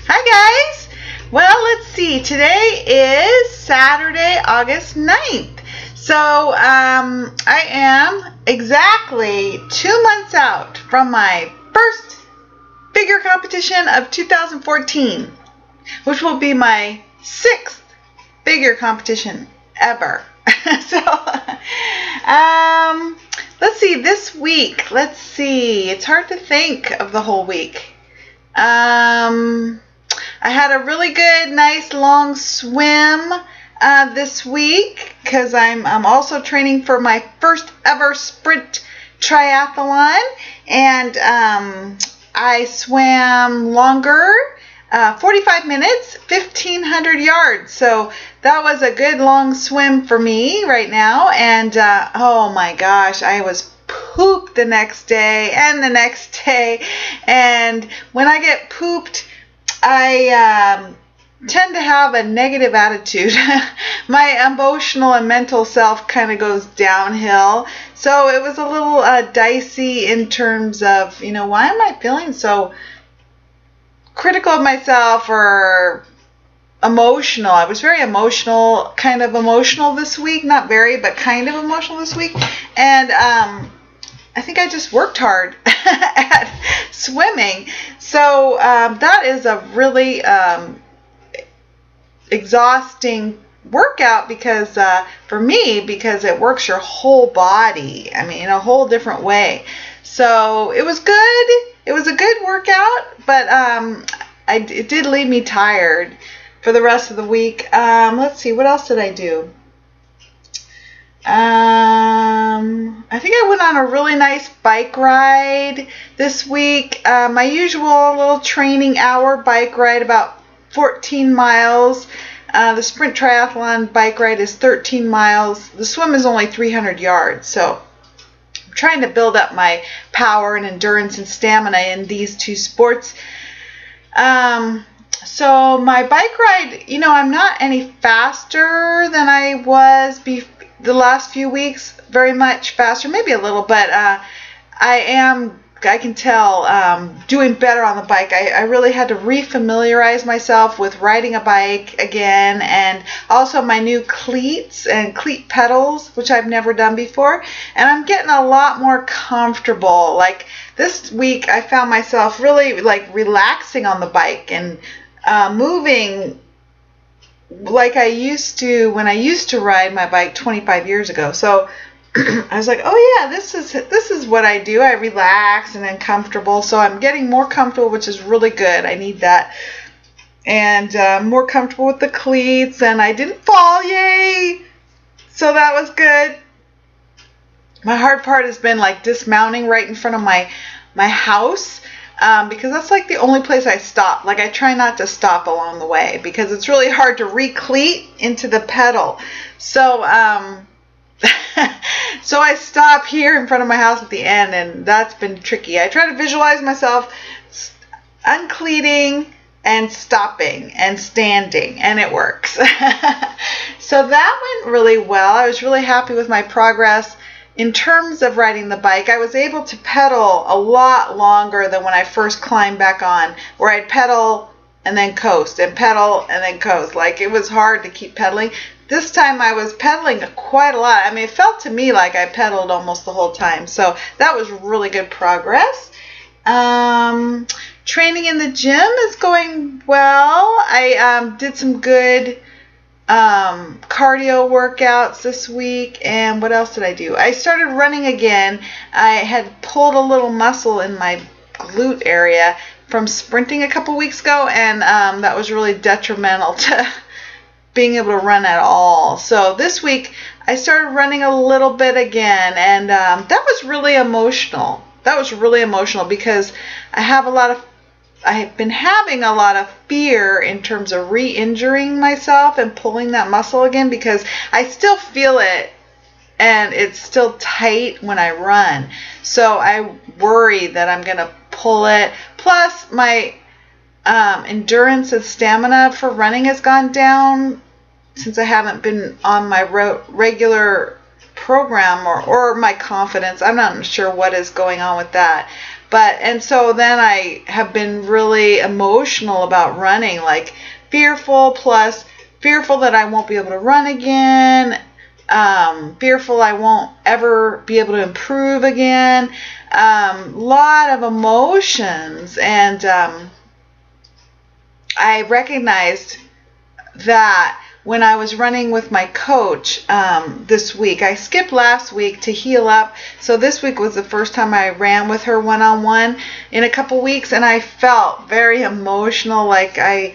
Hi guys! Well, let's see. Today is Saturday, August 9th. So, I am exactly 2 months out from my first figure competition of 2014, which will be my 6th figure competition ever. So, let's see, this week, it's hard to think of the whole week. I had a really good, nice, long swim this week because I'm also training for my first ever sprint triathlon, and I swam longer, 45 minutes, 1,500 yards. So that was a good long swim for me right now, and oh my gosh, I was pooped the next day and the next day. And when I get pooped, I tend to have a negative attitude. My emotional and mental self kind of goes downhill. So it was a little dicey in terms of, why am I feeling so critical of myself or emotional? I was very emotional, kind of emotional this week. Not very, but kind of emotional this week. And I think I just worked hard at swimming. So that is a really exhausting workout because for me, because it works your whole body. I mean, in a whole different way. So it was good. It was a good workout, but it did leave me tired for the rest of the week. Let's see, what else did I do? I think I went on a really nice bike ride this week. My usual little training hour bike ride, about 14 miles. The sprint triathlon bike ride is 13 miles. The swim is only 300 yards. So I'm trying to build up my power and endurance and stamina in these two sports. So my bike ride, I'm not any faster than I was the last few weeks, very much faster, maybe a little, but I can tell, doing better on the bike. I really had to refamiliarize myself with riding a bike again, and also my new cleats and cleat pedals, which I've never done before, and I'm getting a lot more comfortable. Like this week, I found myself really relaxing on the bike and moving like I used to when I used to ride my bike 25 years ago. So I was like, oh yeah, this is what I do. I relax and I'm comfortable. So I'm getting more comfortable, which is really good. I need that. And more comfortable with the cleats, and I didn't fall, yay! So that was good. My hard part has been dismounting right in front of my house. Because that's the only place I stop. I try not to stop along the way because it's really hard to re-cleat into the pedal. So, so I stop here in front of my house at the end, and that's been tricky. I try to visualize myself uncleating and stopping and standing, and it works. So that went really well. I was really happy with my progress. In terms of riding the bike, I was able to pedal a lot longer than when I first climbed back on, where I'd pedal and then coast, and pedal and then coast. It was hard to keep pedaling. This time I was pedaling quite a lot. I mean, it felt to me like I pedaled almost the whole time. So that was really good progress. Training in the gym is going well. I did some good cardio workouts this week. And what else did I do? I started running again. I had pulled a little muscle in my glute area from sprinting a couple weeks ago, and that was really detrimental to being able to run at all. So this week I started running a little bit again, and that was really emotional. That was really emotional because I have been having a lot of fear in terms of re-injuring myself and pulling that muscle again, because I still feel it and it's still tight when I run. So I worry that I'm going to pull it. Plus my endurance and stamina for running has gone down since I haven't been on my regular program, or my confidence. I'm not sure what is going on with that. And so then I have been really emotional about running, like fearful that I won't be able to run again, fearful I won't ever be able to improve again, lot of emotions. And I recognized that when I was running with my coach this week. I skipped last week to heal up, so this week was the first time I ran with her one-on-one in a couple weeks, and I felt very emotional, like I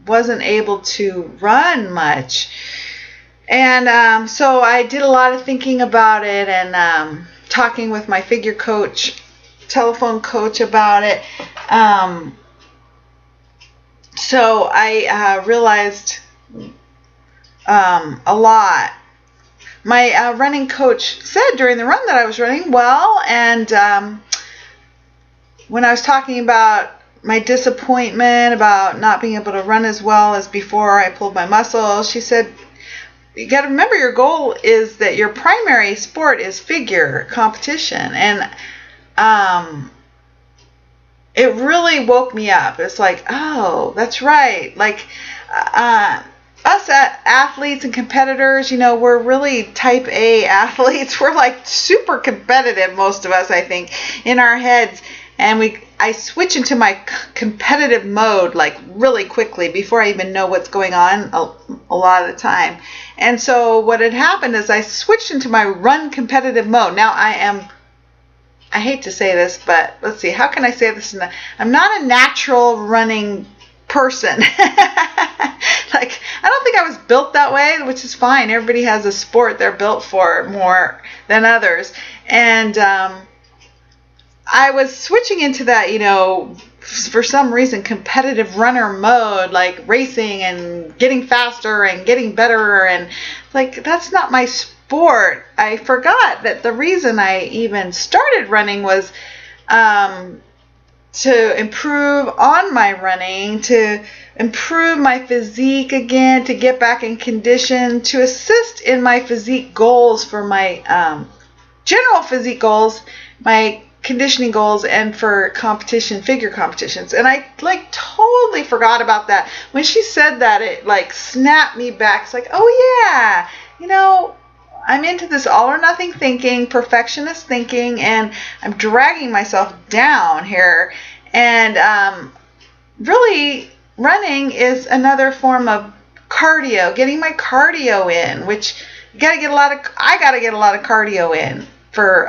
wasn't able to run much. And so I did a lot of thinking about it, and talking with my figure coach, telephone coach, about it. So I realized a lot. My running coach said during the run that I was running well, and when I was talking about my disappointment about not being able to run as well as before I pulled my muscle, she said, you got to remember your goal is that your primary sport is figure competition. And it really woke me up. It's like, oh, that's right. Like, us athletes and competitors, we're really type A athletes. We're like super competitive, most of us, I think, in our heads. And I switch into my competitive mode like really quickly before I even know what's going on a lot of the time. And so what had happened is I switched into my run competitive mode. Now I hate to say this, but let's see, how can I say this? I'm not a natural running person. Like, I don't think I was built that way, which is fine. Everybody has a sport they're built for more than others. And I was switching into that, for some reason, competitive runner mode, like racing and getting faster and getting better. And like, that's not my sport. I forgot that the reason I even started running was to improve on my running, to improve my physique again, to get back in condition, to assist in my physique goals, for my general physique goals, my conditioning goals, and for figure competitions. And I totally forgot about that. When she said that, it snapped me back. It's like, oh yeah, I'm into this all or nothing thinking, perfectionist thinking, and I'm dragging myself down here. And really, running is another form of cardio, getting my cardio in, which I got to get a lot of cardio in for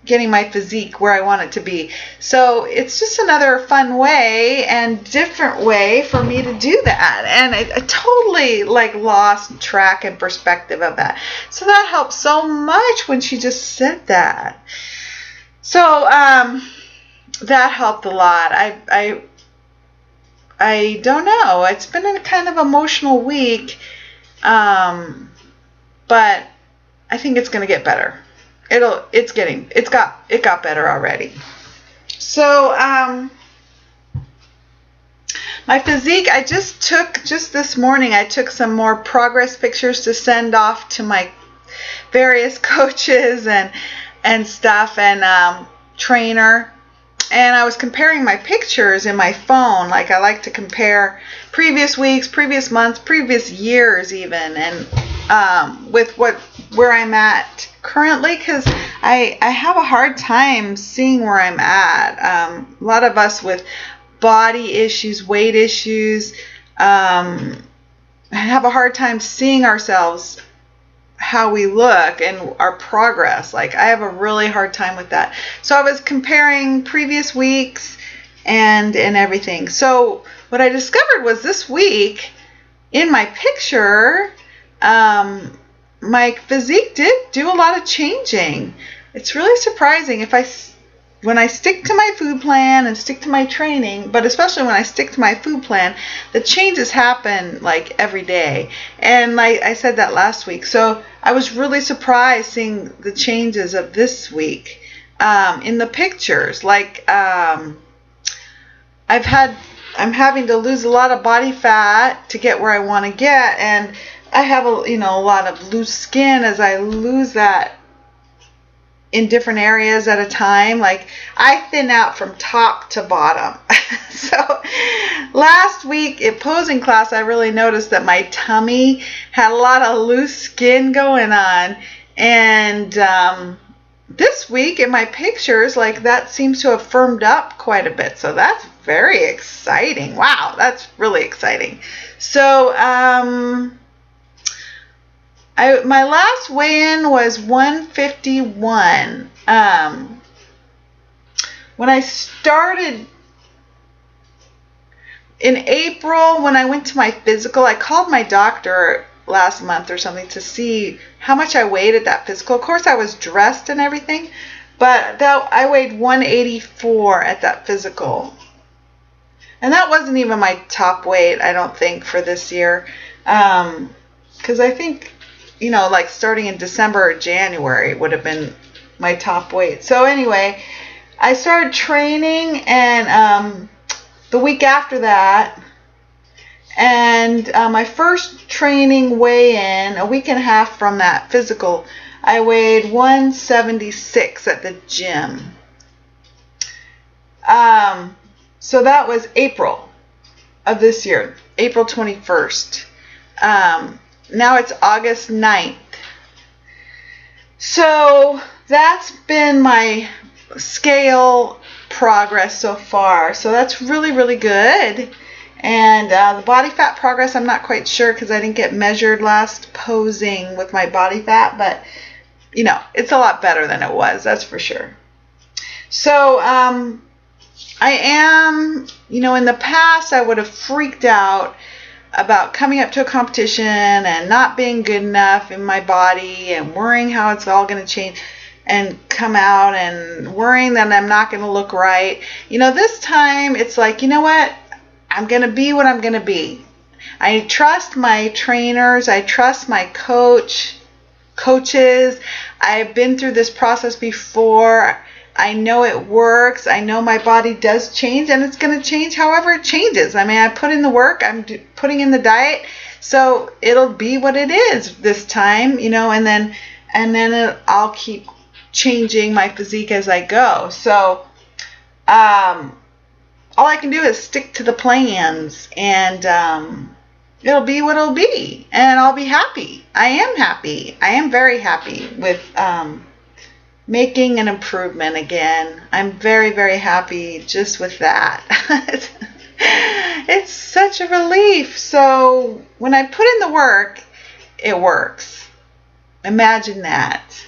getting my physique where I want it to be. So it's just another fun way and different way for me to do that. And I totally lost track and perspective of that. So that helped so much when she just said that. So that helped a lot. I don't know. It's been a kind of emotional week, but I think it's going to get better. It got better already. So my physique, just this morning, I took some more progress pictures to send off to my various coaches and stuff, and trainer. And I was comparing my pictures in my phone. Like, I like to compare previous weeks, previous months, previous years even, and with where I'm at currently, because I have a hard time seeing where I'm at. A lot of us with body issues, weight issues, have a hard time seeing ourselves, how we look, and our progress. Like, I have a really hard time with that. So I was comparing previous weeks and everything. So what I discovered was this week in my picture, my physique did do a lot of changing. It's really surprising when I stick to my food plan and stick to my training, but especially when I stick to my food plan, the changes happen every day. And I said that last week. So I was really surprised seeing the changes of this week in the pictures. I'm having to lose a lot of body fat to get where I want to get, and I have a lot of loose skin as I lose that in different areas at a time. Like I thin out from top to bottom. So last week at posing class, I really noticed that my tummy had a lot of loose skin going on. And this week in my pictures, like that seems to have firmed up quite a bit. So that's very exciting. Wow, that's really exciting. So my last weigh-in was 151. When I started in April, when I went to my physical, I called my doctor last month or something to see how much I weighed at that physical. Of course, I was dressed and everything, but I weighed 184 at that physical. And that wasn't even my top weight, I don't think, for this year. Because I think, you know, like starting in December or January would have been my top weight. So anyway, I started training, and the week after that, and my first training weigh-in, a week and a half from that physical, I weighed 176 at the gym. So that was April of this year, April 21st. Now it's August 9th. So that's been my scale progress so far. So that's really, really good. And the body fat progress, I'm not quite sure because I didn't get measured last posing with my body fat. But, you know, it's a lot better than it was, that's for sure. So I am, you know, in the past I would have freaked out about coming up to a competition and not being good enough in my body and worrying how it's all going to change and come out and worrying that I'm not going to look right. You know, this time it's like, you know what? I'm going to be what I'm going to be. I trust my trainers. I trust my coaches. I've been through this process before. I know it works. I know my body does change, and it's going to change however it changes. I mean, I put in the work. I'm putting in the diet, so it'll be what it is this time, you know. And then I'll keep changing my physique as I go. So, all I can do is stick to the plans, and it'll be what it'll be, and I'll be happy. I am happy. I am very happy with making an improvement again. I'm very, very happy just with that. It's such a relief. So when I put in the work, it works. Imagine that.